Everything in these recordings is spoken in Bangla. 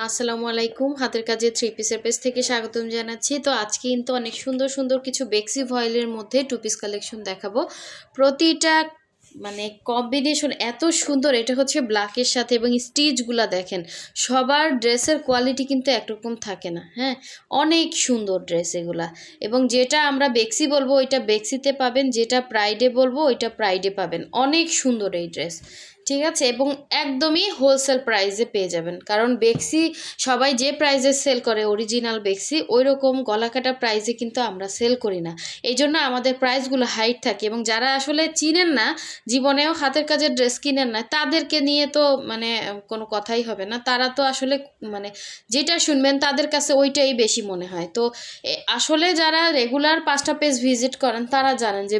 আসসালামু আলাইকুম। হাতের কাজে থ্রি পিসের পেজ থেকে স্বাগতম জানাচ্ছি। তো আজকে কিন্তু অনেক সুন্দর সুন্দর কিছু বেক্সি ভয়েলের মধ্যে টু পিস কালেকশন দেখাবো। প্রতিটা মানে কম্বিনেশন এত সুন্দর, এটা হচ্ছে ব্ল্যাকের সাথে, এবং স্টিচগুলা দেখেন, সবার ড্রেসের কোয়ালিটি কিন্তু একরকম থাকে না। হ্যাঁ, অনেক সুন্দর ড্রেস এগুলা। এবং যেটা আমরা বেক্সি বলবো ওইটা বেক্সিতে পাবেন, যেটা প্রাইডে বলবো ওইটা প্রাইডে পাবেন। অনেক সুন্দর এই ড্রেস, ঠিক আছে। এবং একদমই হোলসেল প্রাইসে পেয়ে যাবেন, কারণ বেক্সি সবাই যে প্রাইসে সেল করে অরিজিনাল বেক্সি, ওই রকম গলাকাটা প্রাইসে কিন্তু আমরা সেল করি না। এই জন্য আমাদের প্রাইসগুলো হাইট থাকে। এবং যারা আসলে চিনেন না, জীবনেও হাতের কাজের ড্রেস কিনেন না, তাদেরকে নিয়ে তো মানে কোনো কথাই হবে না। তারা তো আসলে মানে যেটা শুনবেন তাদের কাছে ওইটাই বেশি মনে হয়। তো আসলে যারা রেগুলার 5টা পেজ ভিজিট করেন তারা জানেন যে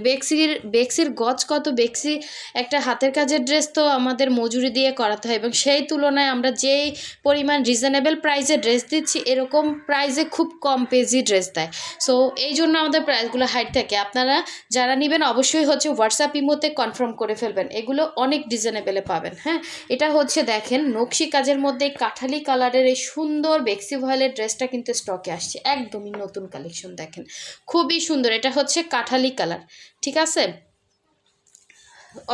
বেক্সির গজ কত। বেক্সি একটা হাতের কাজের ড্রেস তো আমাদের মজুরি দিয়ে করাতে হয়, এবং সেই তুলনায় আমরা যেই পরিমাণ রিজনেবল প্রাইসে ড্রেস দিচ্ছি, এরকম প্রাইসে খুব কম পেজই ড্রেস দেয়। সো এই জন্য আমাদের প্রাইসগুলো হাইট থাকে। আপনারা যারা নেবেন অবশ্যই হচ্ছে হোয়াটসঅ্যাপ ইমোতে কনফার্ম করে ফেলবেন, এগুলো অনেক রিজনেবলে পাবেন। হ্যাঁ, এটা হচ্ছে দেখেন নকশি কাজের মধ্যে কাঠালি কালারের এই সুন্দর বেক্সি ভয়েলের ড্রেসটা কিন্তু স্টকে আসছে, একদমই নতুন কালেকশন। দেখেন খুবই সুন্দর, এটা হচ্ছে কাঠালি কালার, ঠিক আছে,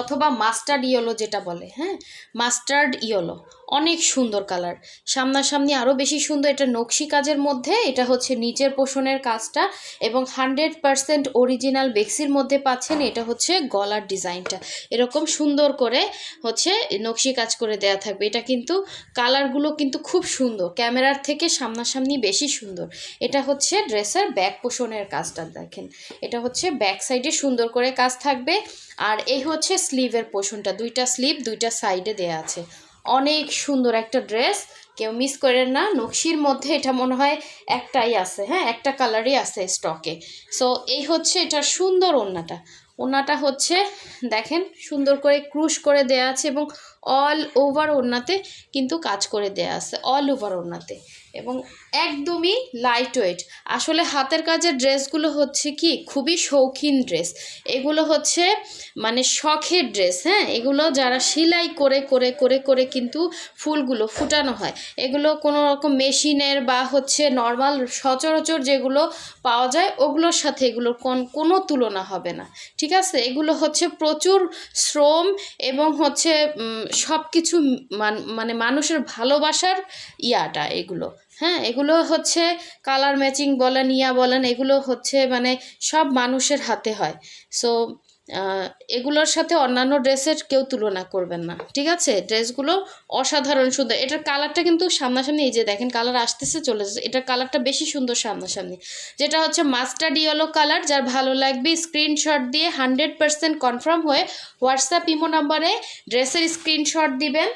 অথবা মাস্টার্ড ইয়েলো যেটা বলে। হ্যাঁ, মাস্টার্ড ইয়েলো, অনেক সুন্দর কালার। সামনাসামনি আরও বেশি সুন্দর। এটা নকশি কাজের মধ্যে, এটা হচ্ছে নিচের পোষণের কাজটা, এবং 100% অরিজিনাল বেক্সির মধ্যে পাচ্ছেন। এটা হচ্ছে গলার ডিজাইনটা এরকম সুন্দর করে হচ্ছে নকশি কাজ করে দেয়া থাকবে। এটা কিন্তু কালারগুলো কিন্তু খুব সুন্দর, ক্যামেরার থেকে সামনাসামনি বেশি সুন্দর। এটা হচ্ছে ড্রেসের ব্যাক পোষণের কাজটা দেখেন, এটা হচ্ছে ব্যাক সাইডে সুন্দর করে কাজ থাকবে। আর এই হচ্ছে স্লিভের পোর্শনটা, দুইটা স্লিভ দুইটা সাইডে দেয়া আছে। অনেক সুন্দর একটা ড্রেস, কেউ মিস করেন না। নকশির মধ্যে এটা মনে হয় একটাই আছে, হ্যাঁ একটা কালারই আছে স্টকে। সো এই হচ্ছে এটা সুন্দর ওড়নাটা। ওড়নাটা হচ্ছে দেখেন সুন্দর করে ক্রুশ করে দেয়া আছে, এবং অল ওভার ওড়নাতে কিন্তু কাজ করে দেয়া আছে, অল ওভার ওড়নাতে, এবং একদমই লাইট ওয়েট। আসলে হাতের কাজের ড্রেসগুলো হচ্ছে কি খুবই শৌখিন ড্রেস, এগুলো হচ্ছে মানে শখের ড্রেস। হ্যাঁ, এগুলো যারা সেলাই করে করে করে করে কিন্তু ফুলগুলো ফুটানো হয়, এগুলো কোনো রকম মেশিনের বা হচ্ছে নর্মাল সচরাচর যেগুলো পাওয়া যায় ওগুলোর সাথে এগুলোর কোনো তুলনা হবে না, ঠিক আছে। এগুলো হচ্ছে প্রচুর শ্রম, এবং হচ্ছে সব কিছু মানে মানুষের ভালোবাসার ইয়াটা এগুলো। হ্যাঁ, এগুলো হচ্ছে কালার ম্যাচিং বলেন ইয়া বলেন, এগুলো হচ্ছে মানে সব মানুষের হাতে হয়। সো এগুলোর সাথে অন্যান্য ড্রেসের কেউ তুলনা করবেন না, ঠিক আছে। ড্রেসগুলো অসাধারণ সুন্দর। এটার কালারটা কিন্তু সামনাসামনি, এই যে দেখেন কালার আসতেছে চলে যাচ্ছে, এটার কালারটা বেশি সুন্দর সামনাসামনি, যেটা হচ্ছে মাস্টার্ড ইয়েলো কালার। যার ভালো লাগবে স্ক্রিনশট দিয়ে 100% কনফার্ম হয়ে হোয়াটসঅ্যাপ ইমো নাম্বারে ড্রেসের স্ক্রিনশট দিবেন,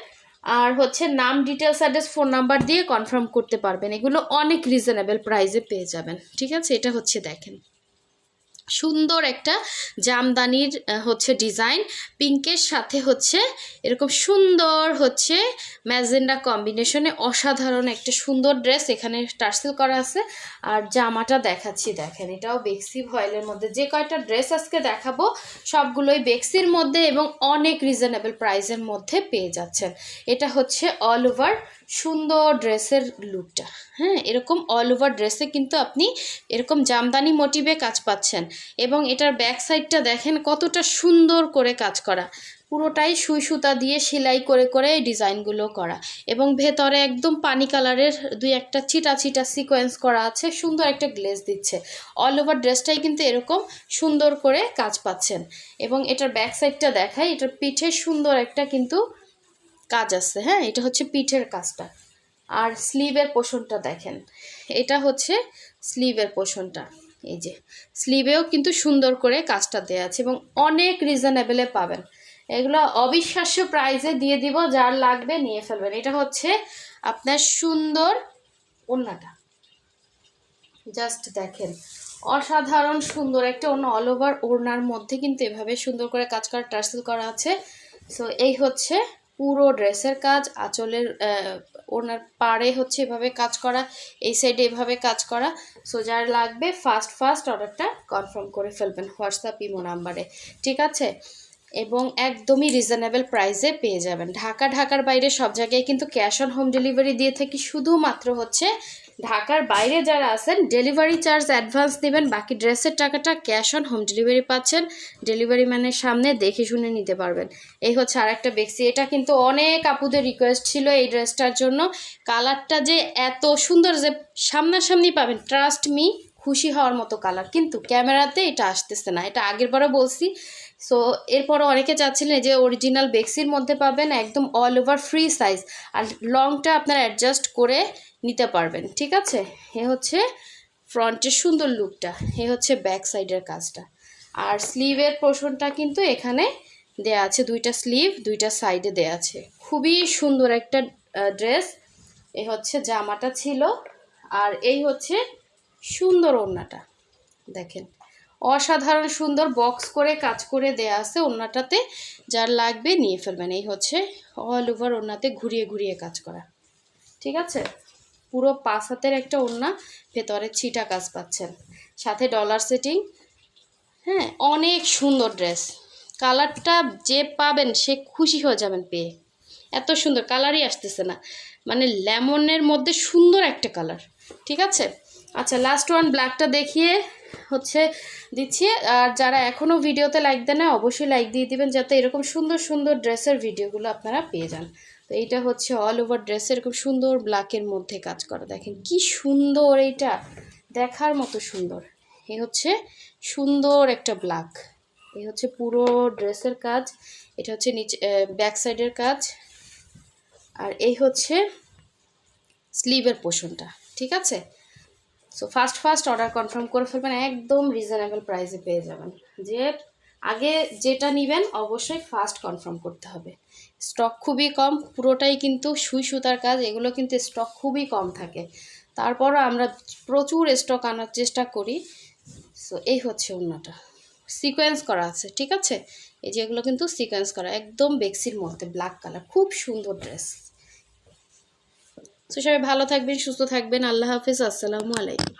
আর হচ্ছে নাম, ডিটেলস, অ্যাড্রেস, ফোন নাম্বার দিয়ে কনফার্ম করতে পারবেন। এগুলো অনেক রিজনেবল প্রাইসে পেয়ে যাবেন, ঠিক আছে। এটা হচ্ছে দেখেন সুন্দর একটা জামদানির হচ্ছে ডিজাইন, পিঙ্কের সাথে হচ্ছে এরকম সুন্দর হচ্ছে ম্যাজেন্ডা কম্বিনেশনে অসাধারণ একটা সুন্দর ড্রেস এখানে টার্সেল করা আছে। আর জামাটা দেখাচ্ছি দেখেন, এটাও বেক্সি ভয়েলের মধ্যে। যে কয়টা ড্রেস আজকে দেখাবো সবগুলোই বেক্সির মধ্যে এবং অনেক রিজনেবল প্রাইসের মধ্যে পেয়ে যাচ্ছেন। এটা হচ্ছে অল ওভার সুন্দর ড্রেসের লুকটা। হ্যাঁ, এরকম অল ওভার ড্রেসে কিন্তু আপনি এরকম জামদানি মোটিভে কাজ পাচ্ছেন, এবং এটার ব্যাক সাইডটা দেখেন কতটা সুন্দর করে কাজ করা, পুরোটাই সুই সুতা দিয়ে সেলাই করে করে এই ডিজাইনগুলো করা, এবং ভেতরে একদম পানি কালারের দুই একটা ছিটা ছিটা সিকোয়েন্স করা আছে, সুন্দর একটা গ্লেজ দিচ্ছে। অল ওভার ড্রেসটাই কিন্তু এরকম সুন্দর করে কাজ পাচ্ছেন। এবং এটার ব্যাক সাইডটা দেখাই, এটার পিঠে সুন্দর একটা কিন্তু কাজ আছে। হ্যাঁ, এটা হচ্ছে পিঠের কাজটা। আর স্লিভের পোর্শনটা দেখেন, এটা হচ্ছে স্লিভের পোর্শনটা, এই যে স্লিভেও কিন্তু সুন্দর করে কাজটা দেওয়া আছে, এবং অনেক রিজনেবলে পাবেন। এগুলো অবিশ্বাস্য প্রাইসে দিয়ে দিব, যার লাগবে নিয়ে ফেলবেন। এটা হচ্ছে আপনার সুন্দর ওড়নাটা, জাস্ট দেখেন অসাধারণ সুন্দর একটা ওড়না। অল ওভার ওড়নার মধ্যে কিন্তু এভাবে সুন্দর করে কাজ করা টার্সেল করা আছে। সো এই হচ্ছে পুরো ড্রেসের কাজ। আঁচলের ওড়নার পাড়ে হচ্ছে এভাবে কাজ করা, এই সাইডে এভাবে কাজ করা। সো যার লাগবে ফাস্ট অর্ডারটা কনফার্ম করে ফেলবেন হোয়াটসঅ্যাপ ইমো নাম্বারে, ঠিক আছে। এবং একদমই রিজনেবল প্রাইসে পেয়ে যাবেন। ঢাকার বাইরে সব জায়গায় কিন্তু ক্যাশ অন হোম ডেলিভারি দিয়ে থাকি, শুধুমাত্র হচ্ছে ঢাকার বাইরে যারা আছেন ডেলিভারি চার্জ অ্যাডভান্স দিবেন, বাকি ড্রেসের টাকাটা ক্যাশ অন হোম ডেলিভারি পাচ্ছেন। ডেলিভারি ম্যানের সামনে দেখে শুনে নিতে পারবেন। এই হচ্ছে আরেকটা বেক্সি, এটা কিন্তু অনেক আপুদের রিকোয়েস্ট ছিল এই ড্রেসটার জন্য। কালারটা যে এত সুন্দর যে সামনাসামনি পাবেন, ট্রাস্ট মি, খুশি হওয়ার মতো কালার, কিন্তু ক্যামেরাতে এটা আসতেছে না, এটা আগেরবারও বলছি। সো এরপরও অনেকে চাচ্ছিলেন যে অরিজিনাল বেক্সির মধ্যে পাবেন, একদম অল ওভার ফ্রি সাইজ, আর লংটা আপনারা অ্যাডজাস্ট করে নিতে পারবেন, ঠিক আছে। এ হচ্ছে ফ্রন্টের সুন্দর লুকটা, এ হচ্ছে ব্যাক সাইডের কাজটা। আর স্লিভের পোর্শনটা কিন্তু এখানে দেয়া আছে, দুইটা স্লিভ দুইটা সাইডে দেয়া আছে। খুবই সুন্দর একটা ড্রেস। এ হচ্ছে জামাটা ছিল, আর এই হচ্ছে সুন্দর ওড়নাটা, দেখেন অসাধারণ সুন্দর বক্স করে কাজ করে দেয়া আছে ওড়নাটাতে। যার লাগবে নিয়ে ফেলবেন। এই হচ্ছে অল ওভার ওড়নাতে ঘুরিয়ে ঘুরিয়ে কাজ করা, ঠিক আছে। পুরো 5 হাতের একটা ওড়না, ভেতরে ছিটা কাজ পাচ্ছেন, সাথে ডলার সেটিং। হ্যাঁ, অনেক সুন্দর ড্রেস। কালারটা যে পাবেন সে খুশি হয়ে যাবেন পেয়ে, এত সুন্দর কালারই আসতেছে না, মানে লেমনের মধ্যে সুন্দর একটা কালার, ঠিক আছে। আচ্ছা, লাস্ট ওয়ান ব্ল্যাকটা দেখিয়ে হচ্ছে দিচ্ছি। আর যারা এখনও ভিডিওতে লাইক দেন না, অবশ্যই লাইক দিয়ে দিবেন, যাতে এরকম সুন্দর সুন্দর ড্রেসের ভিডিওগুলো আপনারা পেয়ে যান। তো এইটা হচ্ছে অল ওভার ড্রেসের এরকম সুন্দর ব্ল্যাকের মধ্যে কাজ করা, দেখেন কি সুন্দর, এইটা দেখার মতো সুন্দর। এই হচ্ছে সুন্দর একটা ব্ল্যাক, এই হচ্ছে পুরো ড্রেসের কাজ, এটা হচ্ছে নিচে ব্যাক সাইডের কাজ, আর এই হচ্ছে স্লিভের পোর্শনটা, ঠিক আছে। সো ফার্স্ট অর্ডার কনফার্ম করে ফেলবেন, একদম রিজনেবল প্রাইসে পেয়ে যাবেন। যে আগে যেটা নেবেন অবশ্যই ফার্স্ট কনফার্ম করতে হবে। স্টক খুবই কম, পুরোটাই কিন্তু সুই সুতার কাজ, এগুলো কিন্তু স্টক খুবই কম থাকে, তারপরও আমরা প্রচুর স্টক আনার চেষ্টা করি। সো এই হচ্ছে ওড়নাটা, সিকোয়েন্স করা আছে, ঠিক আছে। এই যে এগুলো কিন্তু সিকোয়েন্স করা, একদম বেক্সির মধ্যে ব্ল্যাক কালার, খুব সুন্দর ড্রেস। সো সবাই ভালো থাকবেন, সুস্থ থাকবেন, আল্লাহ হাফিজ, আসসালামু আলাইকুম।